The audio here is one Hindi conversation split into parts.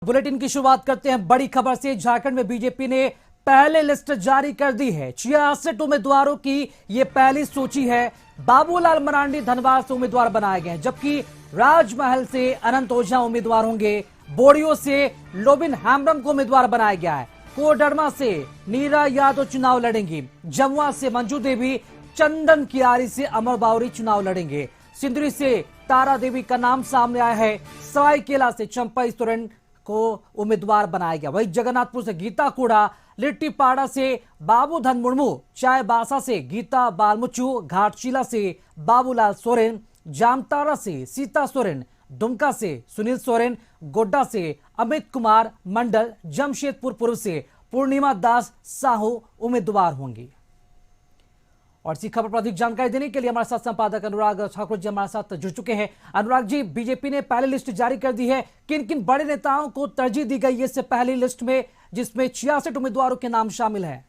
बुलेटिन की शुरुआत करते हैं बड़ी खबर से। झारखंड में बीजेपी ने पहले लिस्ट जारी कर दी है। 66 उम्मीदवारों की ये पहली सूची है। बाबूलाल मरांडी धनबाद से उम्मीदवार बनाए गए हैं, जबकि राजमहल से अनंत ओझा उम्मीदवार होंगे। बोरियो से लोबिन हेम्ब्रम को उम्मीदवार बनाया गया है। कोडरमा से नीरा यादव चुनाव लड़ेंगी। जमुआ से मंजू देवी, चंदन कियारी से अमर बावरी चुनाव लड़ेंगे। सिंदरी से तारा देवी का नाम सामने आया है। सरायकेला से चंपई सोरेन को उम्मीदवार बनाया गया। वहीं जगन्नाथपुर से गीता कोड़ा, लिट्टीपाड़ा से बाबूधन मुर्मू, चायबासा से गीता बालमुचू, घाटशिला से बाबूलाल सोरेन, जामताड़ा से सीता सोरेन, दुमका से सुनील सोरेन, गोड्डा से अमित कुमार मंडल, जमशेदपुर पूर्व से पूर्णिमा दास साहू उम्मीदवार होंगी। और इसी खबर पर अधिक जानकारी देने के लिए हमारे साथ संपादक अनुराग ठाकुर जी हमारे साथ जुड़ चुके हैं। अनुराग जी, बीजेपी ने पहली लिस्ट जारी कर दी है। किन किन बड़े नेताओं को तरजीह दी गई है इससे पहली लिस्ट में, जिसमें 66 उम्मीदवारों के नाम शामिल हैं?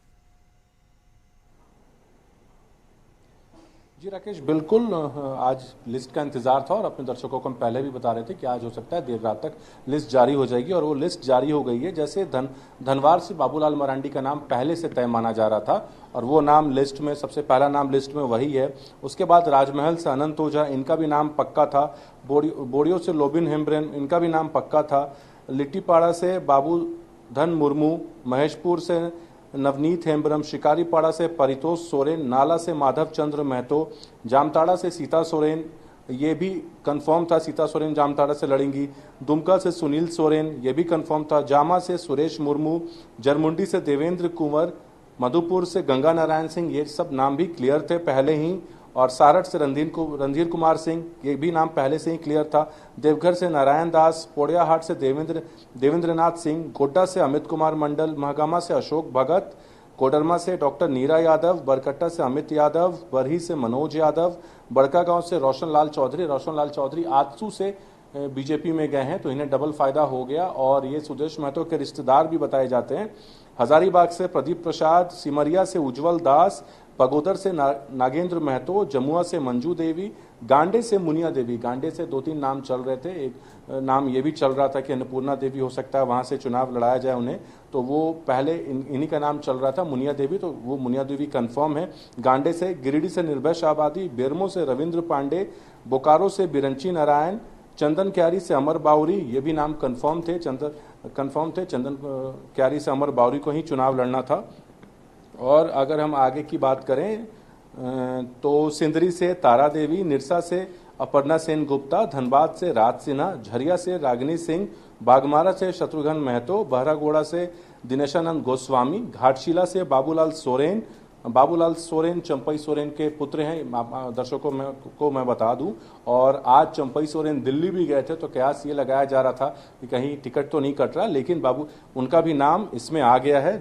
जी राकेश, बिल्कुल आज लिस्ट का इंतजार था और अपने दर्शकों को हम पहले भी बता रहे थे कि आज हो सकता है देर रात तक लिस्ट जारी हो जाएगी, और वो लिस्ट जारी हो गई है। जैसे धनवार से बाबूलाल मरांडी का नाम पहले से तय माना जा रहा था और वो नाम लिस्ट में सबसे पहला नाम लिस्ट में वही है। उसके बाद राजमहल से अनंत ओझा, इनका भी नाम पक्का था। बोरियो से लोबिन हेम्ब्रम, इनका भी नाम पक्का था। लिट्टीपाड़ा से बाबूधन मुर्मू, महेशपुर से नवनीत हेम्ब्रम, शिकारीपाड़ा से परितोष सोरेन, नाला से माधव चंद्र महतो, जामताड़ा से सीता सोरेन, ये भी कंफर्म था, सीता सोरेन जामताड़ा से लड़ेंगी। दुमका से सुनील सोरेन, ये भी कंफर्म था। जामा से सुरेश मुर्मू, जरमुंडी से देवेंद्र कुंवर, मधुपुर से गंगा नारायण सिंह, ये सब नाम भी क्लियर थे पहले ही। और सारठ से रणधीर कुमार सिंह, ये भी नाम पहले से ही क्लियर था। देवघर से नारायण दास, पोड़ियाहाट से देवेंद्रनाथ सिंह, गोड्डा से अमित कुमार मंडल, महागामा से अशोक भगत, कोडरमा से डॉक्टर नीरा यादव, बरकट्टा से अमित यादव, बरही से मनोज यादव, बड़कागांव से रोशन लाल चौधरी आजसू से बीजेपी में गए हैं, तो इन्हें डबल फायदा हो गया। और ये सुदेश महतो के रिश्तेदार भी बताए जाते हैं। हजारीबाग से प्रदीप प्रसाद, सिमरिया से उज्जवल दास, पगोदर से नागेंद्र महतो, जमुआ से मंजू देवी, गांडे से मुनिया देवी। गांडे से 2-3 नाम चल रहे थे, एक नाम ये भी चल रहा था कि अन्नपूर्णा देवी हो सकता है वहां से चुनाव लड़ाया जाए उन्हें, तो वो पहले इन्हीं का नाम चल रहा था, मुनिया देवी, तो वो मुनिया देवी कंफर्म है। गांडे से गिरिडीह से निर्भय शाहबादी, बेरमो से रविंद्र पांडे, बोकारो से बिरंची नारायण, चंदन क्यारी से अमर बावरी, ये भी नाम कंफर्म थे। चंदन क्यारी से अमर बावरी को ही चुनाव लड़ना था। और अगर हम आगे की बात करें तो सिंदरी से तारा देवी, निरसा से अपर्णा सेन गुप्ता, धनबाद से राज सिन्हा, झरिया से रागिनी सिंह, बागमारा से शत्रुघ्न महतो, बहरागोड़ा से दिनेशानंद गोस्वामी, घाटशिला से बाबूलाल सोरेन चंपई सोरेन के पुत्र हैं। दर्शकों को मैं बता दूं, और आज चंपई सोरेन दिल्ली भी गए थे, तो कयास ये लगाया जा रहा था कि कहीं टिकट तो नहीं कट रहा, लेकिन उनका भी नाम इसमें आ गया है।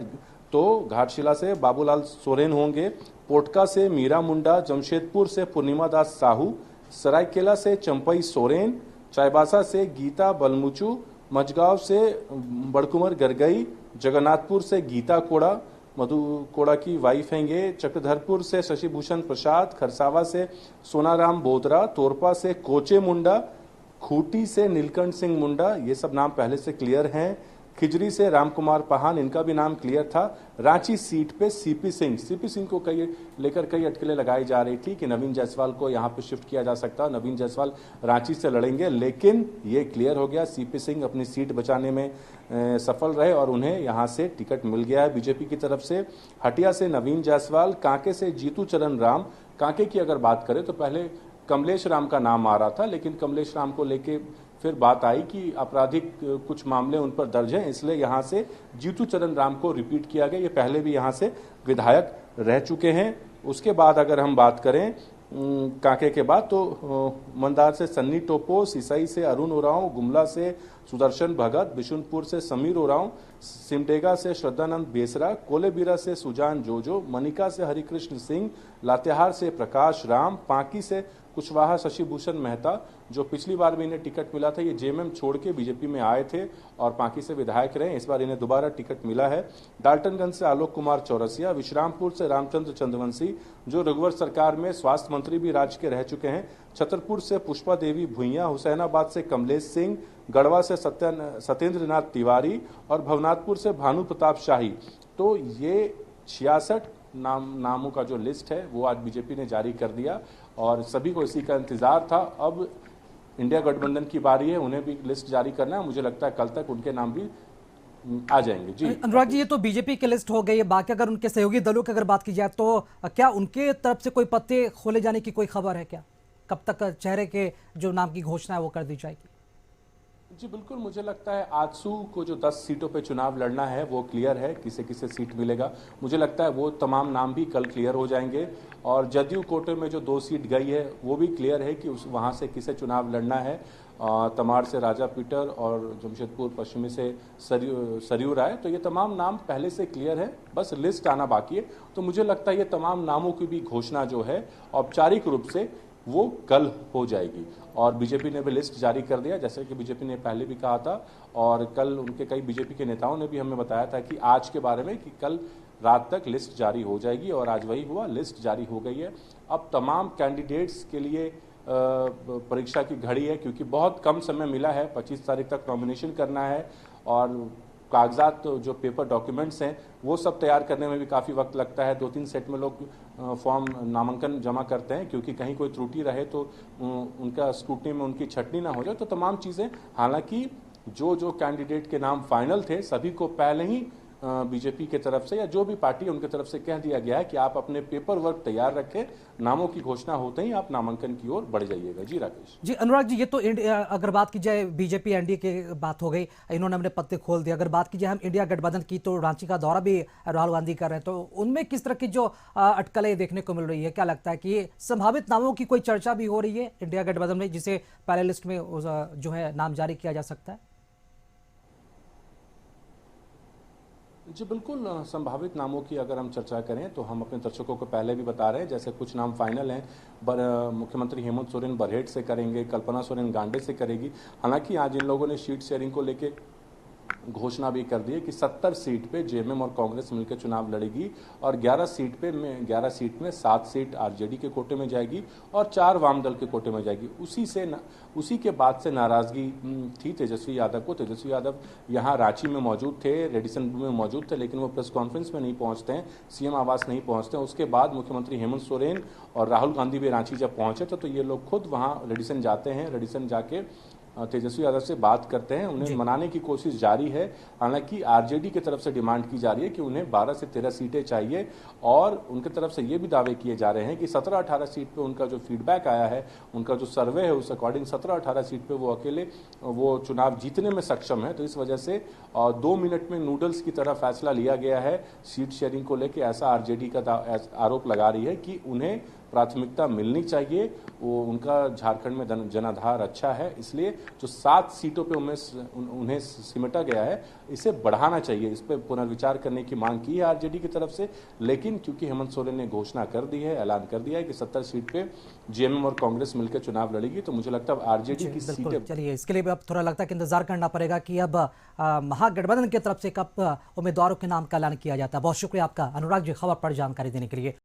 तो घाटशिला से बाबूलाल सोरेन होंगे। पोटका से मीरा मुंडा, जमशेदपुर से पूर्णिमा दास साहू, सरायकेला से चंपई सोरेन, चायबासा से गीता बलमुचू, मझगांव से बड़कुमर गरगई, जगन्नाथपुर से गीता कोड़ा, मधु कोड़ा की वाइफ हैं ये, चक्रधरपुर से शशिभूषण प्रसाद, खरसावा से सोनाराम बोदरा, तोरपा से कोचे मुंडा, खूंटी से नीलकंठ सिंह मुंडा, ये सब नाम पहले से क्लियर हैं। खिजरी से रामकुमार पहान, इनका भी नाम क्लियर था। रांची सीट पे सीपी सिंह को लेकर कई अटकलें लगाई जा रही थी कि नवीन जायसवाल को यहां पे शिफ्ट किया जा सकता है, नवीन जायसवाल रांची से लड़ेंगे, लेकिन ये क्लियर हो गया, सीपी सिंह अपनी सीट बचाने में सफल रहे और उन्हें यहां से टिकट मिल गया है बीजेपी की तरफ से। हटिया से नवीन जायसवाल, कांके से जीतू चरण राम। कांके की अगर बात करें तो पहले कमलेश राम का नाम आ रहा था, लेकिन कमलेश राम को लेके फिर बात आई कि आपराधिक कुछ मामले उन पर दर्ज हैं, इसलिए यहां से जीतू चरण राम को रिपीट किया गया। ये पहले भी यहां से विधायक रह चुके हैं। उसके बाद अगर हम बात करें कांके के बाद, तो मंदार से सन्नी टोपो, सिसई से अरुण ओरांव, गुमला से सुदर्शन भगत, बिशुनपुर से समीर ओरांव, सिमडेगा से श्रद्धानंद बेसरा, कोलेबिरा से सुजान जोजो, मनिका से हरिकृष्ण सिंह, लातेहार से प्रकाश राम, पांकी से कुशवाहा शशि भूषण मेहता, जो पिछली बार भी इन्हें टिकट मिला था, ये जेएमएम छोड़ के बीजेपी में आए थे और पांकी से विधायक रहे। इस बार इन्हें दोबारा टिकट मिला है। डाल्टनगंज से आलोक कुमार चौरसिया, विश्रामपुर से रामचंद्र चंद्रवंशी, जो रघुवर सरकार में स्वास्थ्य मंत्री भी राज्य के रह चुके हैं। छतरपुर से पुष्पा देवी भुइयां, हुसैनाबाद से कमलेश सिंह, गढ़वा से सत्येंद्र नाथ तिवारी और भवनाथपुर से भानु प्रताप शाही। तो ये 66 नामों का जो लिस्ट है वो आज बीजेपी ने जारी कर दिया और सभी को इसी का इंतजार था। अब इंडिया गठबंधन की बारी है, उन्हें भी लिस्ट जारी करना है। मुझे लगता है कल तक उनके नाम भी आ जाएंगे। जी अनुराग जी, ये तो बीजेपी की लिस्ट हो गई है। बाकी अगर उनके सहयोगी दलों की अगर बात की जाए तो क्या उनके तरफ से कोई पत्ते खोले जाने की कोई खबर है क्या? कब तक चेहरे के जो नाम की घोषणा है वो कर दी जाएगी? जी बिल्कुल, मुझे लगता है आजसू को जो 10 सीटों पे चुनाव लड़ना है वो क्लियर है, किसे किसे सीट मिलेगा। मुझे लगता है वो तमाम नाम भी कल क्लियर हो जाएंगे और जदयू कोटे में जो 2 सीट गई है वो भी क्लियर है कि वहाँ से किसे चुनाव लड़ना है। तमाड़ से राजा पीटर और जमशेदपुर पश्चिमी से सरयू राय, तो ये तमाम नाम पहले से क्लियर है, बस लिस्ट आना बाकी है। तो मुझे लगता है ये तमाम नामों की भी घोषणा जो है औपचारिक रूप से वो कल हो जाएगी और बीजेपी ने भी लिस्ट जारी कर दिया, जैसे कि बीजेपी ने पहले भी कहा था और कल उनके कई बीजेपी के नेताओं ने भी हमें बताया था कि आज के बारे में कि कल रात तक लिस्ट जारी हो जाएगी और आज वही हुआ, लिस्ट जारी हो गई है। अब तमाम कैंडिडेट्स के लिए परीक्षा की घड़ी है, क्योंकि बहुत कम समय मिला है, 25 तारीख तक नॉमिनेशन करना है और कागजात जो पेपर डॉक्यूमेंट्स हैं वो सब तैयार करने में भी काफ़ी वक्त लगता है। 2-3 सेट में लोग फॉर्म नामांकन जमा करते हैं, क्योंकि कहीं कोई त्रुटि रहे तो उनका स्क्रूटनी में उनकी छटनी ना हो जाए। तो तमाम चीज़ें, हालांकि जो जो कैंडिडेट के नाम फाइनल थे सभी को पहले ही बीजेपी के तरफ से या जो भी पार्टी है उनके तरफ से कह दिया गया है कि आप अपने पेपर वर्क तैयार रखें, नामों की घोषणा होते ही आप नामांकन की ओर बढ़ जाइएगा। जी राकेश जी। अनुराग जी, ये तो अगर बात की जाए बीजेपी एनडीए की बात हो गई, इन्होंने अपने पत्ते खोल दिए। अगर बात की जाए हम इंडिया गठबंधन की, तो रांची का दौरा भी राहुल गांधी कर रहे हैं, तो उनमें किस तरह की जो अटकलें देखने को मिल रही है? क्या लगता है कि ये संभावित नामों की कोई चर्चा भी हो रही है इंडिया गठबंधन में, जिसे पहले लिस्ट में जो है नाम जारी किया जा सकता है? जी बिल्कुल, संभावित नामों की अगर हम चर्चा करें तो हम अपने दर्शकों को पहले भी बता रहे हैं, जैसे कुछ नाम फाइनल हैं। मुख्यमंत्री हेमंत सोरेन बरहेट से करेंगे, कल्पना सोरेन गांडे से करेगी। हालांकि आज इन लोगों ने सीट शेयरिंग को लेके घोषणा भी कर दी है कि 70 सीट पे जेएमएम और कांग्रेस मिलकर चुनाव लड़ेगी और 11 सीट में 7 सीट आरजेडी के कोटे में जाएगी और 4 वाम दल के कोटे में जाएगी। उसी के बाद से नाराजगी थी तेजस्वी यादव को। तेजस्वी यादव यहाँ रांची में मौजूद थे, रेडिसन में मौजूद थे, लेकिन वो प्रेस कॉन्फ्रेंस में नहीं पहुंचते हैं, सीएम आवास नहीं पहुंचते हैं। उसके बाद मुख्यमंत्री हेमंत सोरेन और राहुल गांधी भी रांची जब पहुंचे तो ये लोग खुद वहाँ रेडिसन जाते हैं, रेडिसन जाके तेजस्वी यादव से बात करते हैं, उन्हें मनाने की कोशिश जारी है। हालांकि आरजेडी की तरफ से डिमांड की जा रही है कि उन्हें 12 से 13 सीटें चाहिए और उनकी तरफ से ये भी दावे किए जा रहे हैं कि 17-18 सीट पे उनका जो फीडबैक आया है, उनका जो सर्वे है उस अकॉर्डिंग 17-18 सीट पे वो अकेले वो चुनाव जीतने में सक्षम है। तो इस वजह से 2 मिनट में नूडल्स की तरह फैसला लिया गया है सीट शेयरिंग को लेकर, ऐसा आरजेडी का आरोप लगा रही है कि उन्हें प्राथमिकता मिलनी चाहिए। वो उनका झारखंड में जनाधार अच्छा है, इसलिए जो 7 सीटों पे उन्हें सिमटा गया है इसे बढ़ाना चाहिए। इस पर पुनर्विचार करने की मांग की है आरजेडी की तरफ से, लेकिन क्योंकि हेमंत सोरेन ने घोषणा कर दी है, ऐलान कर दिया है कि 70 सीट पे जेएमएम और कांग्रेस मिलकर चुनाव लड़ेगी, तो मुझे लगता है आरजेडी की सीटें। चलिए, इसके लिए अब थोड़ा लगता है कि इंतजार करना पड़ेगा कि अब महागठबंधन की तरफ से कब उम्मीदवारों के नाम का ऐलान किया जाता है। बहुत शुक्रिया आपका अनुराग जी, खबर पर जानकारी देने के लिए।